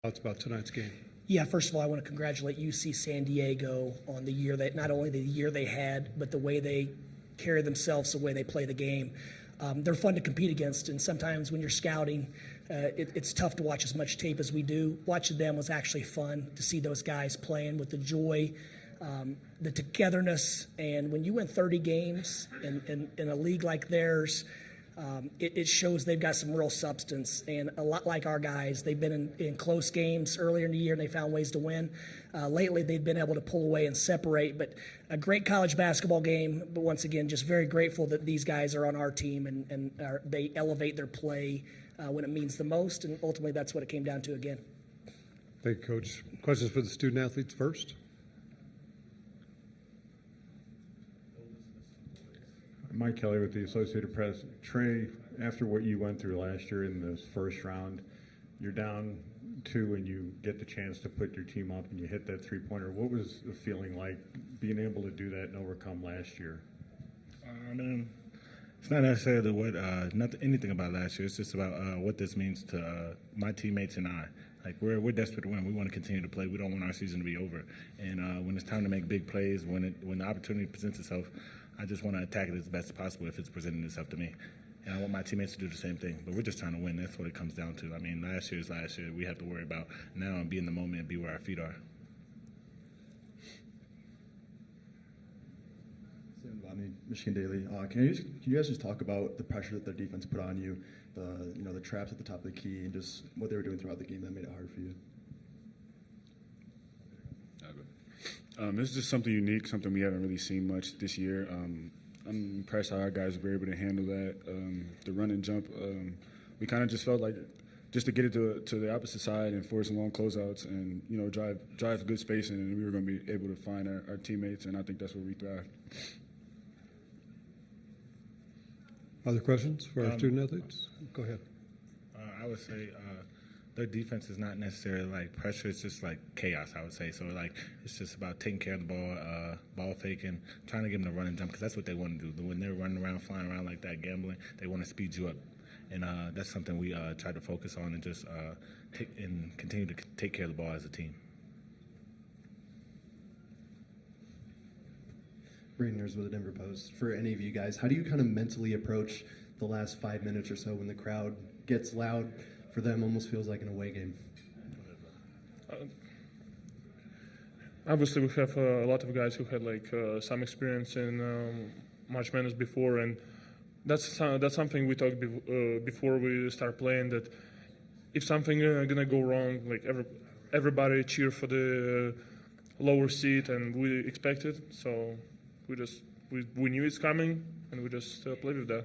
Thoughts about tonight's game? Yeah, first of all, I want to congratulate UC San Diego on the year that not only the year they had, but the way they carry themselves, the way they play the game. They're fun to compete against, and sometimes when you're scouting, it's tough to watch as much tape as we do. Watching them was actually fun to see those guys playing with the joy, the togetherness, and when you win 30 games in a league like theirs, it shows they've got some real substance, and a lot like our guys. They've been in close games earlier in the year, and they found ways to win. Lately, they've been able to pull away and separate, but a great college basketball game. But once again, just very grateful that these guys are on our team, and they elevate their play when it means the most, and ultimately that's what it came down to again. Thank you, Coach. Questions for the student athletes first? Mike Kelly with the Associated Press. Trey, after what you went through last year in this first round, you're down 2 and you get the chance to put your team up and you hit that three-pointer. What was the feeling like being able to do that and overcome last year? It's not necessarily anything about last year. It's just about what this means to my teammates and I. Like we're desperate to win. We want to continue to play. We don't want our season to be over. And when it's time to make big plays, when the opportunity presents itself, I just want to attack it as best as possible if it's presenting itself to me. And I want my teammates to do the same thing. But we're just trying to win. That's what it comes down to. I mean, last year is last year. We have to worry about now and be in the moment and be where our feet are. Michigan Daily. Can you guys just talk about the pressure that their defense put on you, the traps at the top of the key, and just what they were doing throughout the game that made it hard for you? This is just something unique, something we haven't really seen much this year. I'm impressed how our guys were able to handle that. The run and jump, we kind of just felt like just to get it to the opposite side and force long closeouts and drive good spacing, and we were going to be able to find our teammates, and I think that's where we thrived. Other questions for our student athletes? Go ahead. I would say their defense is not necessarily like pressure. It's just like chaos, I would say. So, like, it's just about taking care of the ball, ball faking, trying to get them to run and jump because that's what they want to do. When they're running around, flying around like that, gambling, they want to speed you up. And that's something we try to focus on and just continue to take care of the ball as a team. Brainers with the Denver Post. For any of you guys, how do you kind of mentally approach the last 5 minutes or so when the crowd gets loud? For them, almost feels like an away game. Obviously, we have a lot of guys who had some experience in March Madness before, and that's something we talked before we start playing. That if something gonna go wrong, like everybody cheer for the lower seed, and we expect it. So we knew it's coming, and we just played with that.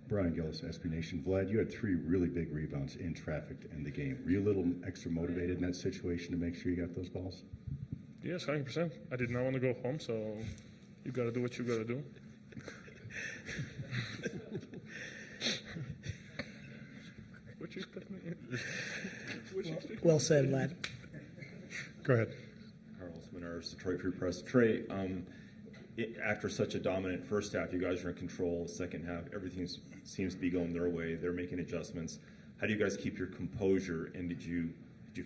Brian Gillis, SB Nation. Vlad, you had 3 really big rebounds in traffic to end the game. Were you a little extra motivated in that situation to make sure you got those balls? Yes, 100%. I did not want to go home, so you got to do what you got to do. What you expect me? Well said, lad. Go ahead. Carlos Menars, Detroit Free Press. Trey, after such a dominant first half, you guys are in control. Second half, everything seems to be going their way. They're making adjustments. How do you guys keep your composure? And did you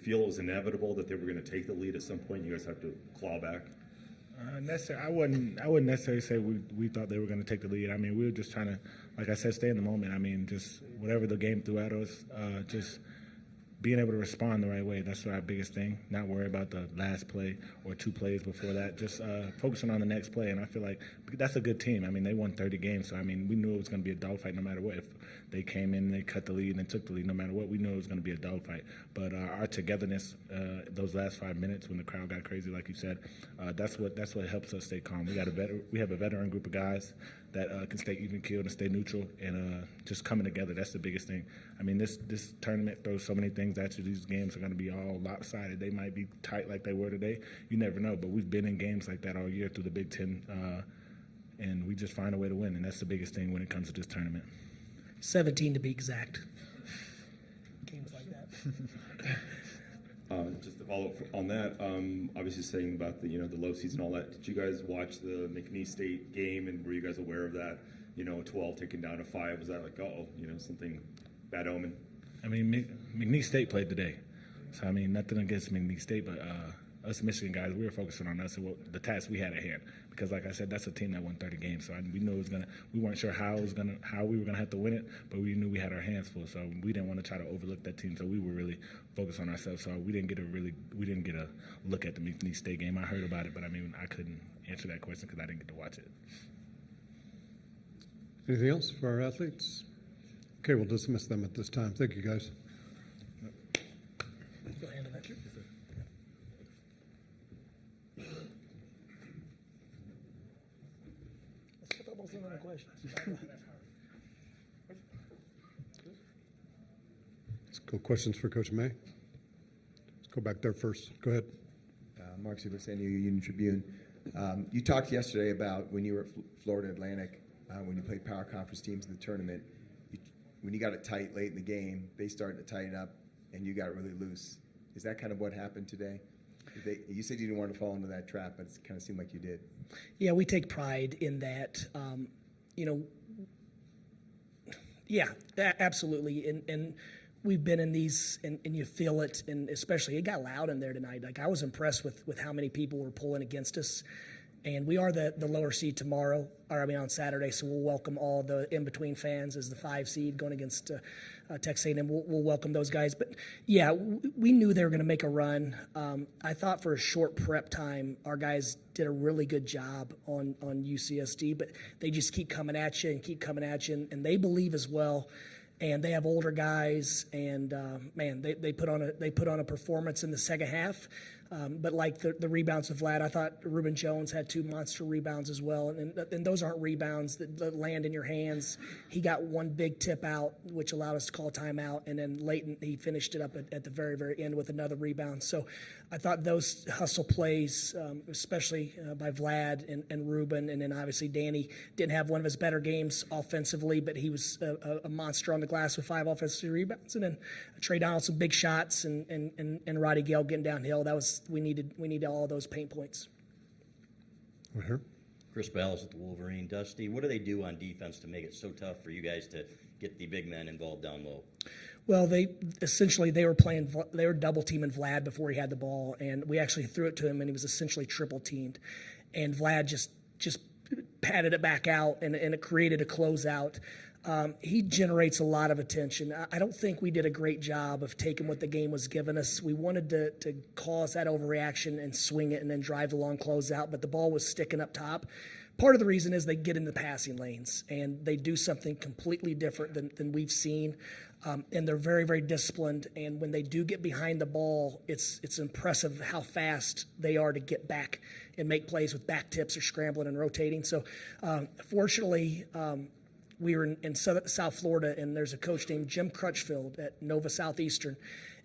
feel it was inevitable that they were going to take the lead at some point? You guys have to claw back. I wouldn't necessarily say we thought they were going to take the lead. I mean, we were just trying to, like I said, stay in the moment. I mean, just whatever the game threw at us, just being able to respond the right way. That's our biggest thing. Not worry about the last play or 2 plays before that. Just focusing on the next play. And I feel like that's a good team. I mean, they won 30 games. So, I mean, we knew it was going to be a dogfight no matter what. If they came in, they cut the lead, and they took the lead no matter what, we knew it was going to be a dogfight. But our togetherness, those last 5 minutes when the crowd got crazy, like you said, that's what helps us stay calm. We have a veteran group of guys that can stay even-keeled and stay neutral and just coming together. That's the biggest thing. I mean, this tournament throws so many things at you. These games are going to be all lopsided. They might be tight like they were today. You never know. But we've been in games like that all year through the Big Ten, and we just find a way to win. And that's the biggest thing when it comes to this tournament. 17 to be exact. Games like that. Just to follow up on that, obviously saying about the low season and all that. Did you guys watch the McNeese State game, and were you guys aware of that? 12 taken down to 5? Was that like, something bad omen? I mean, McNeese State played today. So, I mean, nothing against McNeese State, but us Michigan guys, we were focusing on us and the task we had at hand. Because, like I said, that's a team that won 30 games. So we knew we weren't sure how we were gonna have to win it, but we knew we had our hands full. So we didn't want to try to overlook that team. So we were really focused on ourselves. So we didn't get a look at the McNeese State game. I heard about it, but I mean, I couldn't answer that question because I didn't get to watch it. Anything else for our athletes? Okay, we'll dismiss them at this time. Thank you, guys. Go handle that. Let's put those in on the questions. Let's go questions for Coach May. Let's go back there first. Go ahead. Mark Zuber, San Diego Union Tribune. You talked yesterday about when you were at Florida Atlantic, when you played power conference teams in the tournament, when you got it tight late in the game, they started to tighten up, and you got really loose. Is that kind of what happened today? You said you didn't want to fall into that trap, but it kind of seemed like you did. Yeah, we take pride in that. Yeah, absolutely. And we've been in these, and you feel it, and especially it got loud in there tonight. Like, I was impressed with how many people were pulling against us. And we are the lower seed tomorrow, on Saturday, so we'll welcome all the in-between fans as the 5 seed going against Texas A&M. We'll welcome those guys. But, yeah, we knew they were going to make a run. I thought for a short prep time, our guys did a really good job on UCSD, but they just keep coming at you, and they believe as well. And they have older guys, and they put on a performance in the second half. But like the rebounds of Vlad, I thought Reuben Jones had 2 monster rebounds as well, and those aren't rebounds that land in your hands. He got one big tip out, which allowed us to call timeout, and then Leighton, he finished it up at the very, very end with another rebound. So I thought those hustle plays, especially by Vlad and Reuben, and then obviously Danny didn't have one of his better games offensively, but he was a monster on the glass with 5 offensive rebounds, and then Trey Donaldson big shots, and Roddy Gale getting downhill. That was we needed all of those paint points. Right here. Chris Ballas at the Wolverine. Dusty, what do they do on defense to make it so tough for you guys to get the big men involved down low? Well, they were double teaming Vlad before he had the ball, and we actually threw it to him, and he was essentially triple teamed, and Vlad just patted it back out, and it created a closeout. He generates a lot of attention. I don't think we did a great job of taking what the game was giving us. We wanted to cause that overreaction and swing it and then drive the long closeout, but the ball was sticking up top. Part of the reason is they get in the passing lanes, and they do something completely different than we've seen. And they're very, very disciplined. And when they do get behind the ball, it's impressive how fast they are to get back and make plays with back tips or scrambling and rotating. So fortunately, we were in South Florida, and there's a coach named Jim Crutchfield at Nova Southeastern,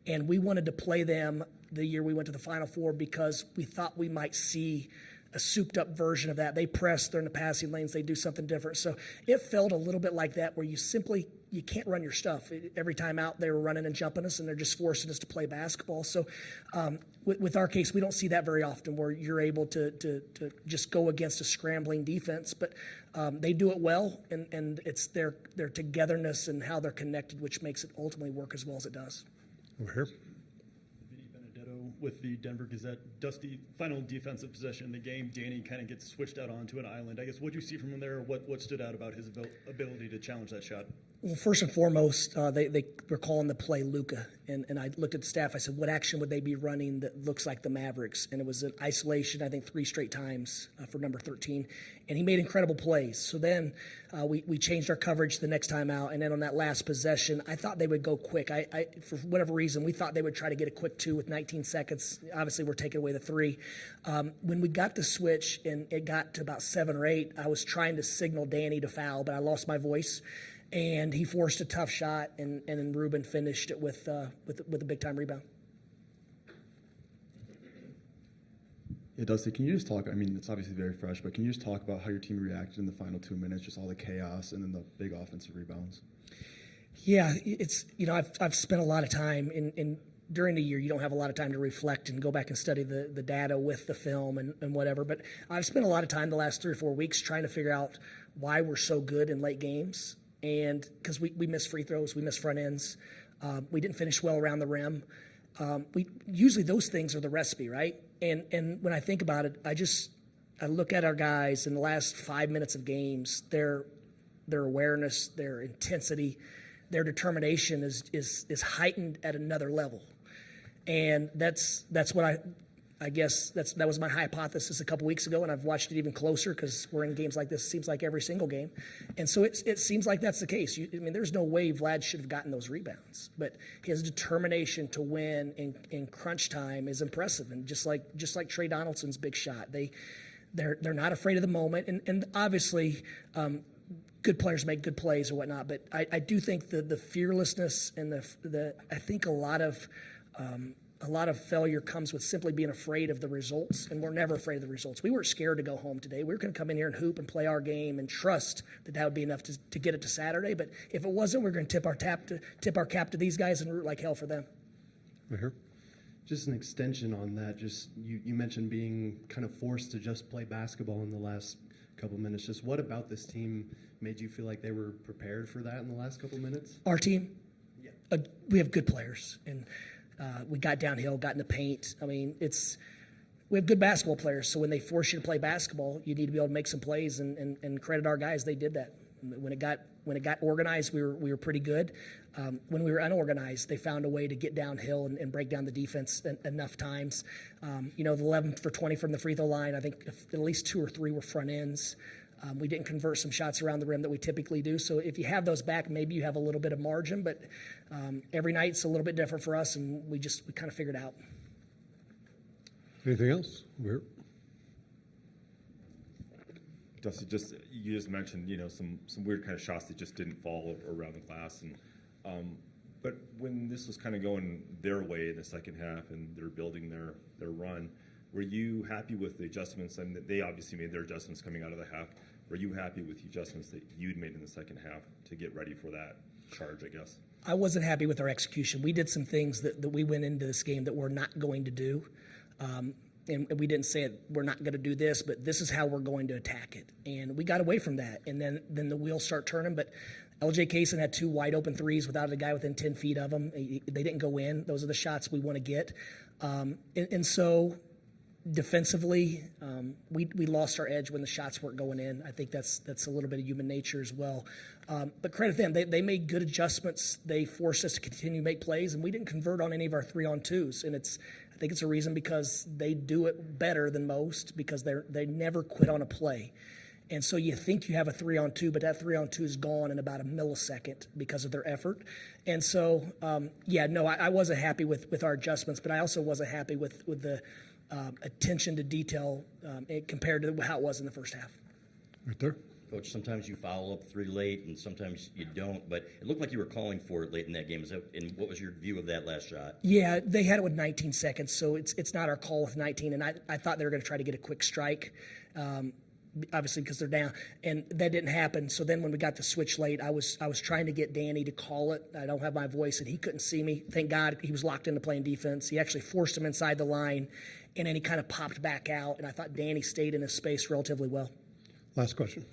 and we wanted to play them the year we went to the Final Four because we thought we might see a souped-up version of that. They press, they're in the passing lanes, they do something different. So it felt a little bit like that, where you can't run your stuff. Every time out, they were running and jumping us, and they're just forcing us to play basketball. So with our case, we don't see that very often, where you're able to just go against a scrambling defense. But they do it well, and it's their togetherness and how they're connected, which makes it ultimately work as well as it does. Over here. With the Denver Gazette. Dusty, final defensive possession in the game, Danny kind of gets switched out onto an island. I guess, what did you see from him there? What stood out about his ability to challenge that shot? Well, first and foremost, they were calling the play Luka, and I looked at the staff. I said, what action would they be running that looks like the Mavericks? And it was an isolation, I think 3 straight times for number 13, and he made incredible plays. So then we changed our coverage the next time out, and then on that last possession, I thought they would go quick. I for whatever reason, we thought they would try to get a quick 2 with 19 seconds. Obviously, we're taking away the 3. When we got the switch and it got to about 7 or 8, I was trying to signal Danny to foul, but I lost my voice. And he forced a tough shot, and then Reuben finished it with a big-time rebound. Yeah, Dusty, can you just talk, it's obviously very fresh, but can you just talk about how your team reacted in the final 2 minutes, just all the chaos and then the big offensive rebounds? Yeah, it's, I've spent a lot of time in during the year, you don't have a lot of time to reflect and go back and study the data with the film and whatever. But I've spent a lot of time the last 3 or 4 weeks trying to figure out why we're so good in late games. And because we miss free throws, we miss front ends, we didn't finish well around the rim. Usually those things are the recipe, right? And when I think about it, I look at our guys in the last 5 minutes of games, their awareness, their intensity, their determination is heightened at another level. And that's what I guess that was my hypothesis a couple weeks ago, and I've watched it even closer because we're in games like this, it seems like every single game. And so it seems like that's the case. There's no way Vlad should have gotten those rebounds, but his determination to win in crunch time is impressive. And just like Trey Donaldson's big shot, they're not afraid of the moment. And obviously, good players make good plays or whatnot, but I do think the fearlessness and I think a lot of failure comes with simply being afraid of the results, and we're never afraid of the results. We weren't scared to go home today. We were going to come in here and hoop and play our game and trust that would be enough to get it to Saturday. But if it wasn't, we're going to tip our cap to these guys and root like hell for them. Right here. Just an extension on that. Just you mentioned being kind of forced to just play basketball in the last couple minutes. Just what about this team made you feel like they were prepared for that in the last couple minutes? Our team, we have good players, and we got downhill, got in the paint. We have good basketball players, so when they force you to play basketball, you need to be able to make some plays, and credit our guys, they did that. When it got organized, we were pretty good. When we were unorganized, they found a way to get downhill and break down the defense enough times. The 11 for 20 from the free throw line, I think at least 2 or 3 were front ends. We didn't convert some shots around the rim that we typically do. So if you have those back, maybe you have a little bit of margin. But every night's a little bit different for us, and we kind of figured it out. Anything else? We're Dusty, you just mentioned some weird kind of shots that just didn't fall around the glass, and but when this was kind of going their way in the second half and they're building their run, were you happy with the adjustments? And they obviously made their adjustments coming out of the half. Were you happy with the adjustments that you'd made in the second half to get ready for that charge, I guess? I wasn't happy with our execution. We did some things that we went into this game that we're not going to do. And we didn't say we're not going to do this, but this is how we're going to attack it. And we got away from that. And then the wheels start turning. But LJ Kaysen had 2 wide open threes without a guy within 10 feet of him. They didn't go in. Those are the shots we want to get. And so defensively, we lost our edge when the shots weren't going in. I think that's a little bit of human nature as well. But credit them. They made good adjustments. They forced us to continue to make plays, and we didn't convert on any of our 3-on-2s. And I think it's a reason because they do it better than most because they never quit on a play. And so you think you have a 3-on-2, but that 3-on-2 is gone in about a millisecond because of their effort. And so, I wasn't happy with our adjustments, but I also wasn't happy with the attention to detail compared to how it was in the first half. right there. Coach, sometimes you foul up 3 late, and sometimes you don't. But it looked like you were calling for it late in that game. And what was your view of that last shot? Yeah, they had it with 19 seconds, so it's not our call with 19. And I thought they were going to try to get a quick strike, obviously because they're down, and that didn't happen. So then when we got the switch late, I was trying to get Danny to call it. I don't have my voice, and he couldn't see me. Thank God he was locked into playing defense. He actually forced him inside the line, and then he kind of popped back out. And I thought Danny stayed in his space relatively well. Last question.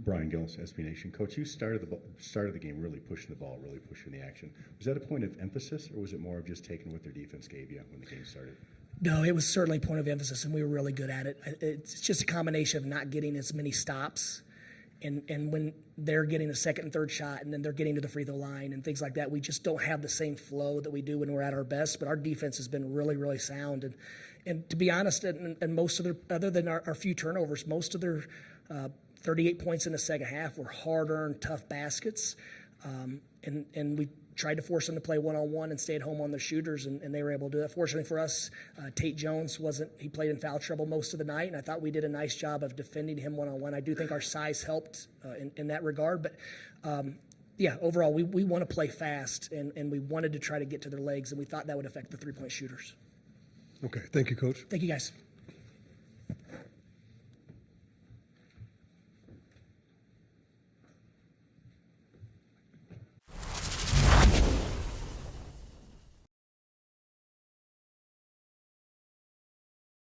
Brian Gillis, SB Nation. Coach, you started the game really pushing the ball, really pushing the action. Was that a point of emphasis, or was it more of just taking what their defense gave you when the game started? No, it was certainly a point of emphasis, and we were really good at it. It's just a combination of not getting as many stops, and when they're getting a second and third shot, and then they're getting to the free throw line and things like that, we just don't have the same flow that we do when we're at our best. But our defense has been really, really sound, and to be honest, and most of their, other than our few turnovers, most of their 38 points in the second half were hard-earned, tough baskets, and we tried to force them to play one-on-one and stay at home on their shooters, and they were able to do that. Fortunately for us, Tate Jones he played in foul trouble most of the night, and I thought we did a nice job of defending him one-on-one. I do think our size helped in that regard, but overall, we want to play fast, and we wanted to try to get to their legs, and we thought that would affect the three-point shooters. Okay, thank you, Coach. Thank you, guys.